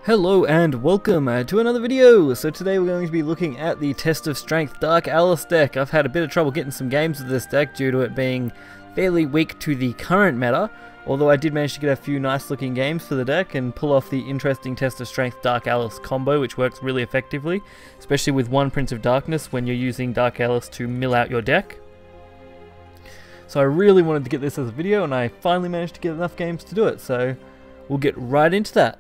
Hello and welcome to another video. So today we're going to be looking at the Test of Strength Dark Alice deck. I've had a bit of trouble getting some games with this deck due to it being fairly weak to the current meta, although I did manage to get a few nice looking games for the deck and pull off the interesting Test of Strength Dark Alice combo, which works really effectively, especially with one Prince of Darkness when you're using Dark Alice to mill out your deck. So I really wanted to get this as a video and I finally managed to get enough games to do it, so we'll get right into that.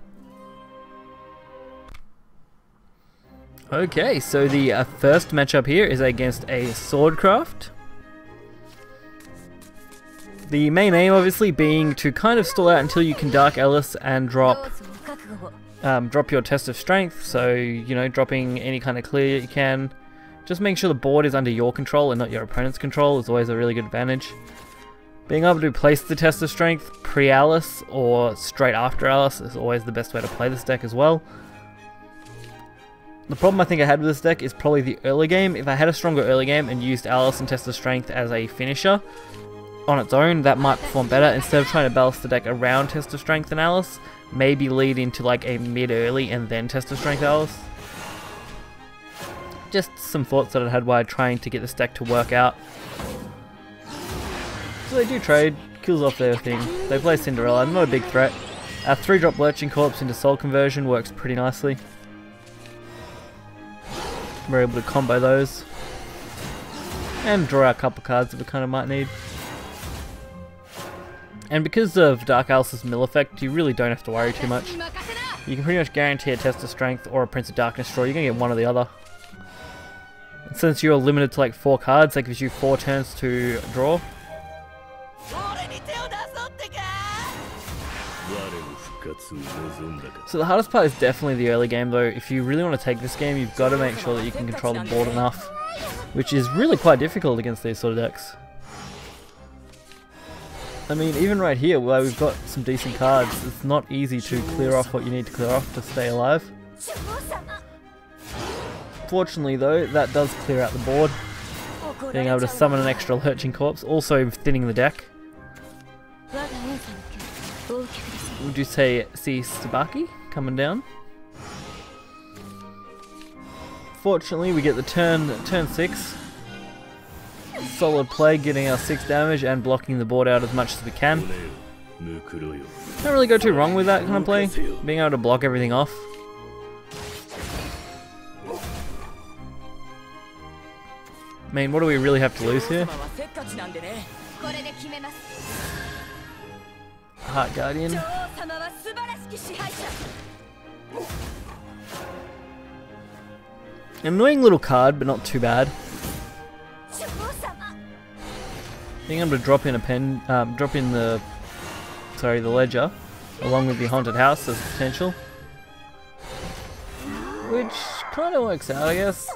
Okay, so the first matchup here is against a Swordcraft. The main aim obviously being to kind of stall out until you can Dark Alice and drop your Test of Strength, so you know, dropping any kind of clear you can. Just make sure the board is under your control and not your opponent's control is always a really good advantage. Being able to place the Test of Strength pre-Alice or straight after Alice is always the best way to play this deck as well. The problem I think I had with this deck is probably the early game. If I had a stronger early game and used Alice and Test of Strength as a finisher on its own, that might perform better. Instead of trying to balance the deck around Test of Strength and Alice, maybe lead into like a mid-early and then Test of Strength Alice. Just some thoughts that I had while trying to get this deck to work out. So they do trade, kills off their thing. They play Cinderella, not a big threat. 3-drop Lurching Corpse into Soul Conversion works pretty nicely. We're able to combo those and draw out a couple cards that we kind of might need. And because of Dark Alice's mill effect, you really don't have to worry too much. You can pretty much guarantee a Test of Strength or a Prince of Darkness draw. You're going to get one or the other. And since you're limited to like 4 cards, that gives you 4 turns to draw. So the hardest part is definitely the early game though. If you really want to take this game, you've got to make sure that you can control the board enough, which is really quite difficult against these sort of decks. I mean, even right here where we've got some decent cards, it's not easy to clear off what you need to clear off to stay alive. Fortunately though, that does clear out the board, being able to summon an extra Lurching Corpse, also thinning the deck. Would you see Tsubaki coming down? Fortunately, we get the turn 6. Solid play, getting our 6 damage and blocking the board out as much as we can. Can't really go too wrong with that kind of play, being able to block everything off. I mean, what do we really have to lose here? Heart Guardian. Annoying little card, but not too bad. Being able to drop in a pen, the ledger, along with the haunted house as potential, which kind of works out, I guess.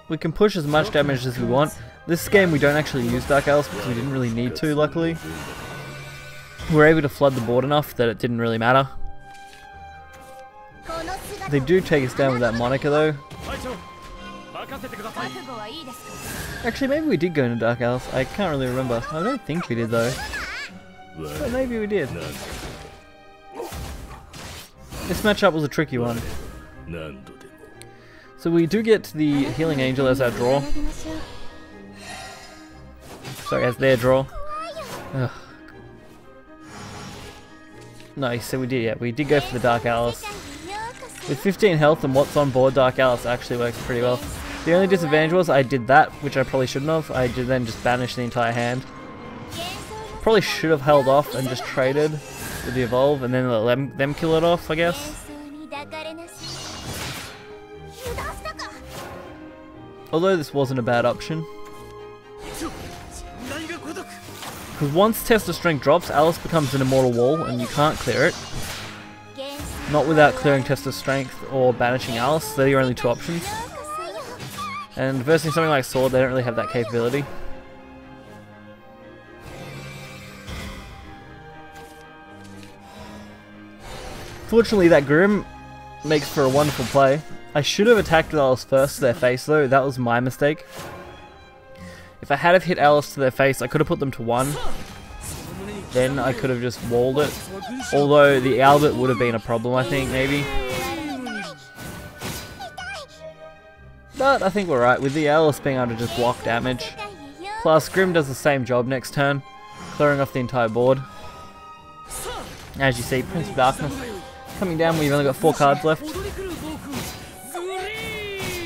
We can push as much damage as we want. This game we don't actually use Dark Alice because we didn't really need to, luckily. We're able to flood the board enough that it didn't really matter. They do take us down with that Monica though. Actually, maybe we did go into Dark Alice. I can't really remember. I don't think we did though. But maybe we did. This matchup was a tricky one. So we do get the Healing Angel as our draw. Sorry, as their draw. Ugh. Nice, so we did go for the Dark Alice. With 15 health and what's on board, Dark Alice actually works pretty well. The only disadvantage was I did that, which I probably shouldn't have. I did then just banish the entire hand. Probably should have held off and just traded with the evolve and then let them kill it off, I guess. Although this wasn't a bad option. Because once Test of Strength drops, Alice becomes an immortal wall and you can't clear it. Not without clearing Test of Strength or banishing Alice, they're your only 2 options. And versus something like Sword, they don't really have that capability. Fortunately, that Grim makes for a wonderful play. I should have attacked with Alice first to their face though, that was my mistake. If I had have hit Alice to their face, I could have put them to 1. then I could have just walled it. Although the Albert would have been a problem, I think, maybe. But I think we're right, with the Alice being able to just block damage. Plus, Grim does the same job next turn, clearing off the entire board. As you see, Prince of Darkness coming down when you've only got 4 cards left.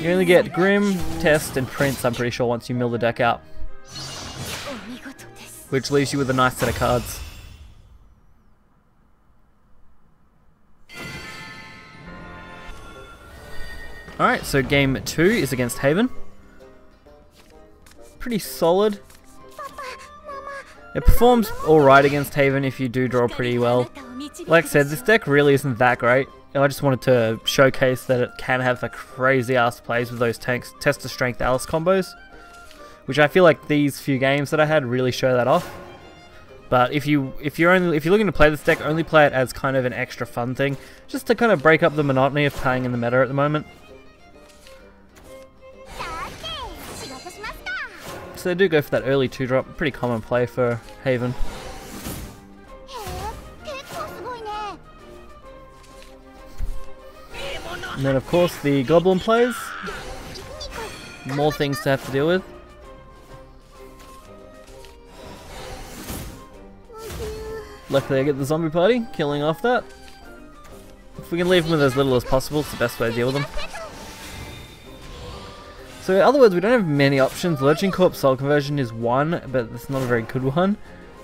You only get Grim, Test, and Prince, I'm pretty sure, once you mill the deck out. Which leaves you with a nice set of cards. Alright, so game 2 is against Haven. Pretty solid. It performs alright against Haven if you do draw pretty well. Like I said, this deck really isn't that great. I just wanted to showcase that it can have a crazy ass plays with those Test of Strength Alice combos. Which I feel like these few games that I had really show that off. But if you're looking to play this deck, only play it as kind of an extra fun thing, just to kind of break up the monotony of playing in the meta at the moment. So they do go for that early 2-drop, pretty common play for Haven. And then of course the Goblin plays. More things to have to deal with. Luckily I get the zombie party, killing off that. If we can leave them with as little as possible, it's the best way to deal with them. So in other words, we don't have many options. Lurching Corpse Soul Conversion is one, but it's not a very good one.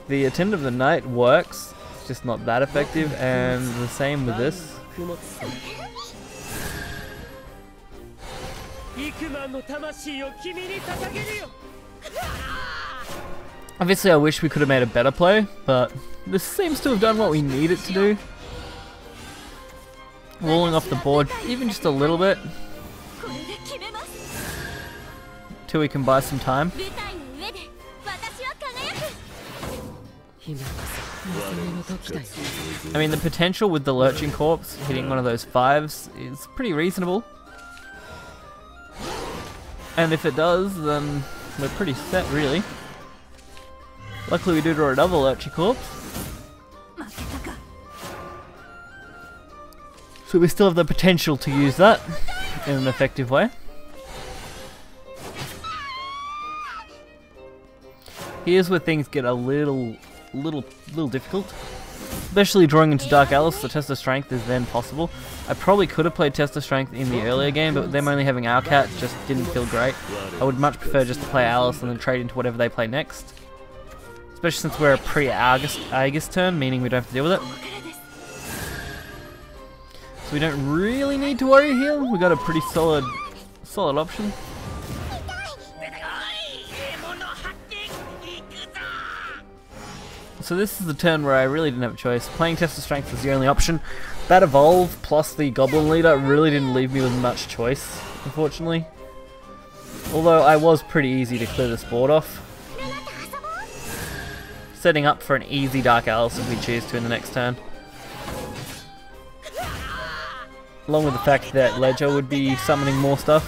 The Attendant of the Night works, it's just not that effective, and the same with this. Obviously I wish we could have made a better play, but this seems to have done what we need it to do. Walling off the board, even just a little bit. Till we can buy some time. I mean, the potential with the Lurching Corpse hitting one of those 5s is pretty reasonable. And if it does, then we're pretty set, really. Luckily we do draw another Lurching Corpse. So we still have the potential to use that in an effective way. Here's where things get a little difficult. Especially drawing into Dark Alice, the Test of Strength is then possible. I probably could have played Test of Strength in the earlier game, but them only having Owlcat just didn't feel great. I would much prefer just to play Alice and then trade into whatever they play next. Especially since we're a pre-Aegis turn, meaning we don't have to deal with it. So we don't really need to worry here. We got a pretty solid option. So this is the turn where I really didn't have a choice. Playing Test of Strength was the only option. That Evolve plus the Goblin Leader really didn't leave me with much choice, unfortunately. Although I was pretty easy to clear this board off. Setting up for an easy Dark Alice if we choose to in the next turn. Along with the fact that Ledger would be summoning more stuff.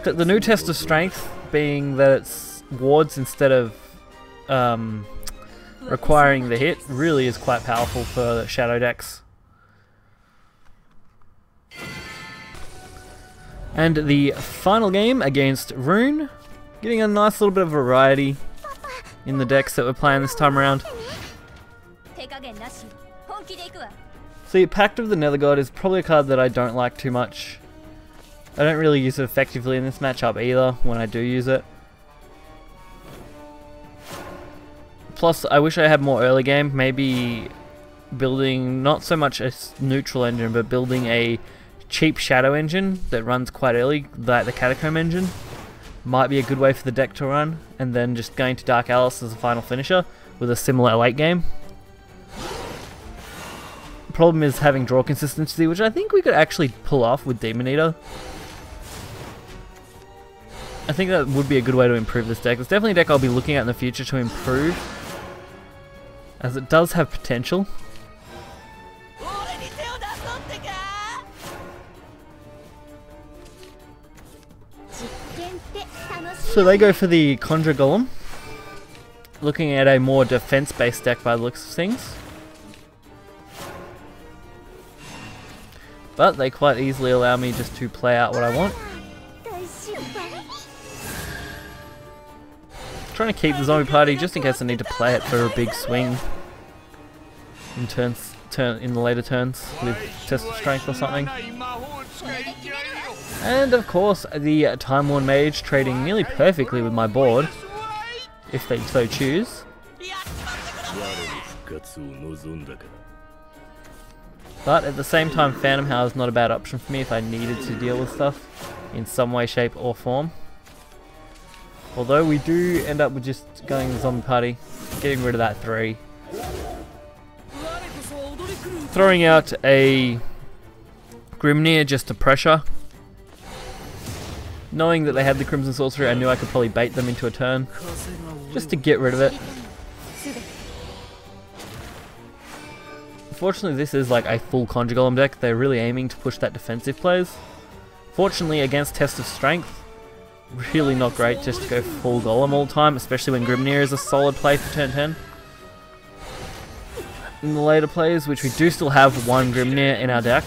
The new Test of Strength being that it's wards instead of requiring the hit really is quite powerful for shadow decks. And the final game against Rune, getting a nice little bit of variety in the decks that we're playing this time around. See, Pact of the Nether God is probably a card that I don't like too much. I don't really use it effectively in this matchup either when I do use it. Plus, I wish I had more early game, maybe building not so much a neutral engine, but building a cheap shadow engine that runs quite early, like the Catacomb engine. Might be a good way for the deck to run, and then just going to Dark Alice as a final finisher with a similar late game. The problem is having draw consistency, which I think we could actually pull off with Demon Eater. I think that would be a good way to improve this deck. It's definitely a deck I'll be looking at in the future to improve, as it does have potential. So they go for the Conjure Golem. looking at a more defense-based deck by the looks of things. But they quite easily allow me just to play out what I want. Trying to keep the zombie party just in case I need to play it for a big swing in in the later turns with Test of Strength or something. And of course the Time Worn Mage trading nearly perfectly with my board, if they so choose. But at the same time, Phantom Howl is not a bad option for me if I needed to deal with stuff in some way, shape or form. Although we do end up with just going the zombie party, getting rid of that 3. Throwing out a Grimnir just to pressure. Knowing that they had the Crimson Sorcery, I knew I could probably bait them into a turn. Just to get rid of it. Fortunately, this is like a full Conjure Golem deck. They're really aiming to push that defensive plays. Fortunately, against Test of Strength, really not great just to go full Golem all the time, especially when Grimnir is a solid play for turn 10. In the later plays, which we do still have one Grimnir in our deck,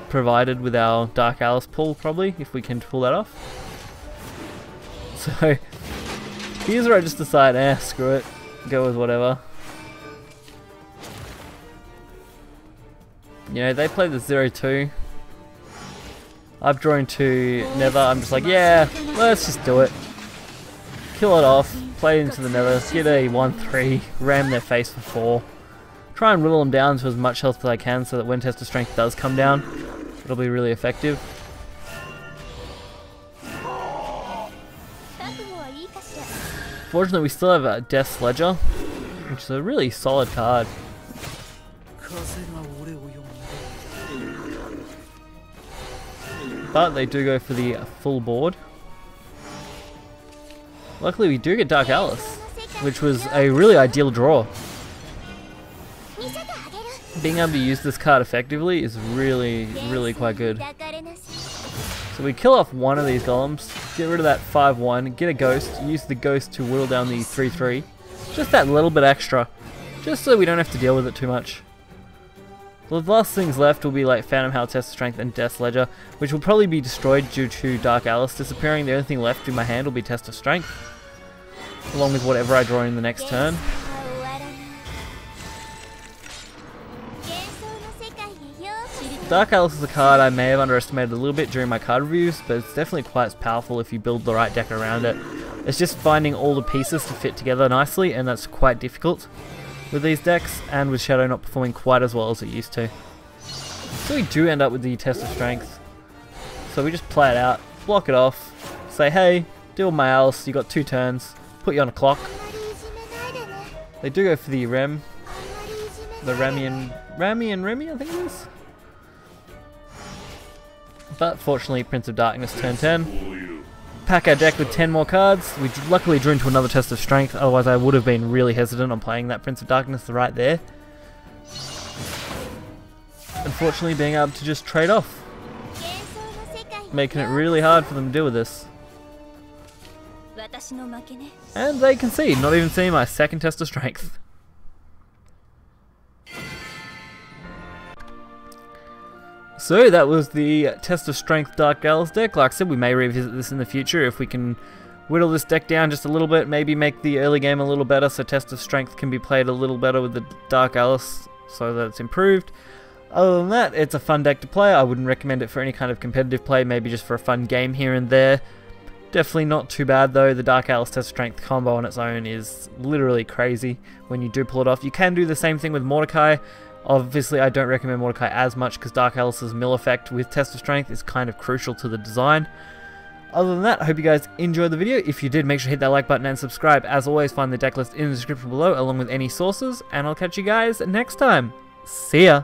provided with our Dark Alice pull probably, if we can pull that off. So, here's where I just decide, screw it, go with whatever. You know, they play the 0-2. I've drawn 2 Nether, I'm just like, yeah, let's just do it. Kill it off, play it into the Nether, get a 1-3, ram their face for 4. Try and whittle them down to as much health as I can so that when Test of Strength does come down, it'll be really effective. Fortunately, we still have a Death's Ledger, which is a really solid card. But they do go for the full board. Luckily we do get Dark Alice, which was a really ideal draw. Being able to use this card effectively is really quite good. So we kill off one of these golems, get rid of that 5-1, get a ghost, use the ghost to whittle down the 3-3. Just that little bit extra, just so we don't have to deal with it too much. The last things left will be like Phantom Howl, Test of Strength, and Death's Ledger, which will probably be destroyed due to Dark Alice disappearing. The only thing left in my hand will be Test of Strength, along with whatever I draw in the next turn. Dark Alice is a card I may have underestimated a little bit during my card reviews, but it's definitely quite as powerful if you build the right deck around it. It's just finding all the pieces to fit together nicely, and that's quite difficult with these decks, and with Shadow not performing quite as well as it used to. So we do end up with the Test of Strength. So we just play it out, block it off, say hey, deal with my Alice, you got 2 turns, put you on a clock. They do go for the Remy I think it is. But fortunately, Prince of Darkness turn 10. Pack our deck with 10 more cards. We luckily drew into another Test of Strength, otherwise I would have been really hesitant on playing that Prince of Darkness right there. Unfortunately, being able to just trade off, making it really hard for them to deal with this. And they concede, not even seeing my second Test of Strength. So that was the Test of Strength Dark Alice deck. Like I said, we may revisit this in the future if we can whittle this deck down just a little bit, maybe make the early game a little better so Test of Strength can be played a little better with the Dark Alice so that it's improved. Other than that, it's a fun deck to play. I wouldn't recommend it for any kind of competitive play, maybe just for a fun game here and there. Definitely not too bad though. The Dark Alice Test of Strength combo on its own is literally crazy when you do pull it off. You can do the same thing with Mordecai. Obviously, I don't recommend Mordecai as much because Dark Alice's mill effect with Test of Strength is kind of crucial to the design. Other than that, I hope you guys enjoyed the video. If you did, make sure to hit that like button and subscribe. As always, find the deck list in the description below along with any sources, and I'll catch you guys next time. See ya!